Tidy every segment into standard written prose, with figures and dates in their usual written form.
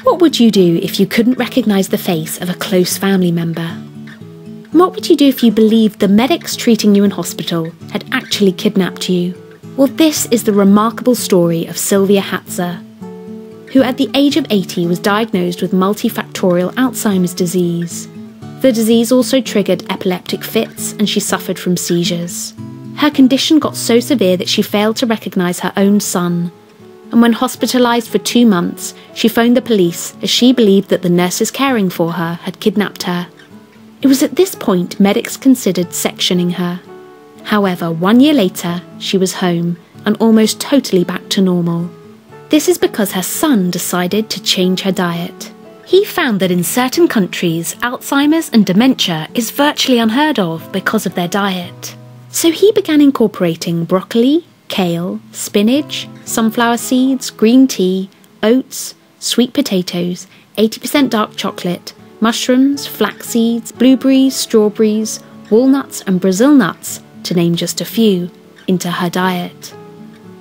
What would you do if you couldn't recognise the face of a close family member? What would you do if you believed the medics treating you in hospital had actually kidnapped you? Well, this is the remarkable story of Sylvia Hatzer, who at the age of 80 was diagnosed with multifactorial Alzheimer's disease. The disease also triggered epileptic fits and she suffered from seizures. Her condition got so severe that she failed to recognise her own son, and when hospitalised for 2 months, she phoned the police as she believed that the nurses caring for her had kidnapped her. It was at this point medics considered sectioning her. However, 1 year later, she was home and almost totally back to normal. This is because her son decided to change her diet. He found that in certain countries, Alzheimer's and dementia is virtually unheard of because of their diet. So he began incorporating broccoli, kale, spinach, sunflower seeds, green tea, oats, sweet potatoes, 80% dark chocolate, mushrooms, flax seeds, blueberries, strawberries, walnuts and Brazil nuts, to name just a few, into her diet.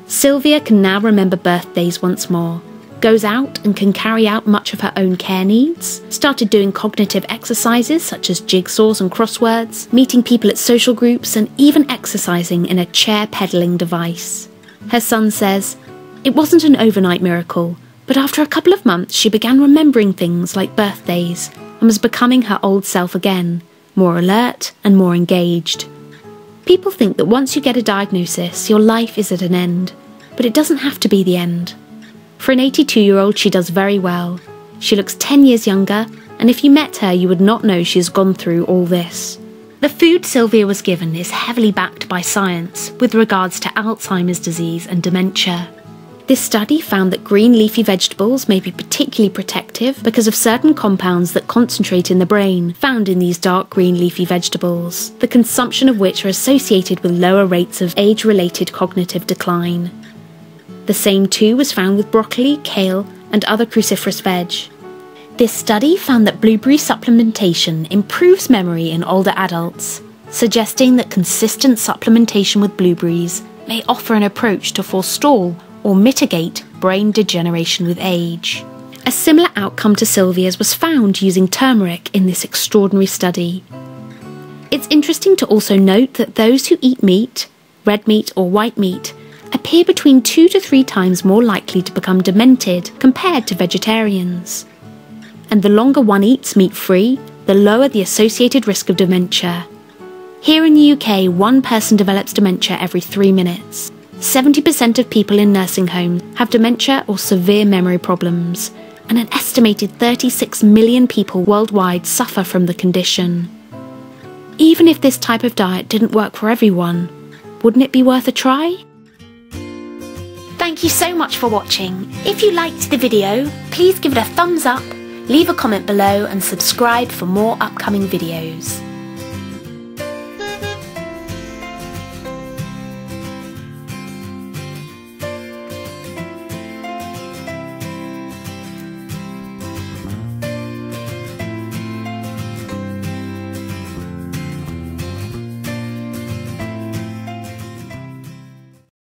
Sylvia can now remember birthdays once more, goes out and can carry out much of her own care needs, started doing cognitive exercises such as jigsaws and crosswords, meeting people at social groups and even exercising in a chair pedaling device. Her son says, "It wasn't an overnight miracle, but after a couple of months she began remembering things like birthdays and was becoming her old self again, more alert and more engaged." People think that once you get a diagnosis, your life is at an end, but it doesn't have to be the end. For an 82-year-old, she does very well. She looks 10 years younger, and if you met her, you would not know she has gone through all this. The food Sylvia was given is heavily backed by science with regards to Alzheimer's disease and dementia. This study found that green leafy vegetables may be particularly protective because of certain compounds that concentrate in the brain found in these dark green leafy vegetables, the consumption of which are associated with lower rates of age-related cognitive decline. The same too was found with broccoli, kale and other cruciferous veg. This study found that blueberry supplementation improves memory in older adults, suggesting that consistent supplementation with blueberries may offer an approach to forestall or mitigate brain degeneration with age. A similar outcome to Sylvia's was found using turmeric in this extraordinary study. It's interesting to also note that those who eat meat, red meat or white meat, appear between 2 to 3 times more likely to become demented compared to vegetarians. And the longer one eats meat-free, the lower the associated risk of dementia. Here in the UK, 1 person develops dementia every 3 minutes. 70% of people in nursing homes have dementia or severe memory problems, and an estimated 36 million people worldwide suffer from the condition. Even if this type of diet didn't work for everyone, wouldn't it be worth a try? Thank you so much for watching. If you liked the video, please give it a thumbs up, leave a comment below and subscribe for more upcoming videos.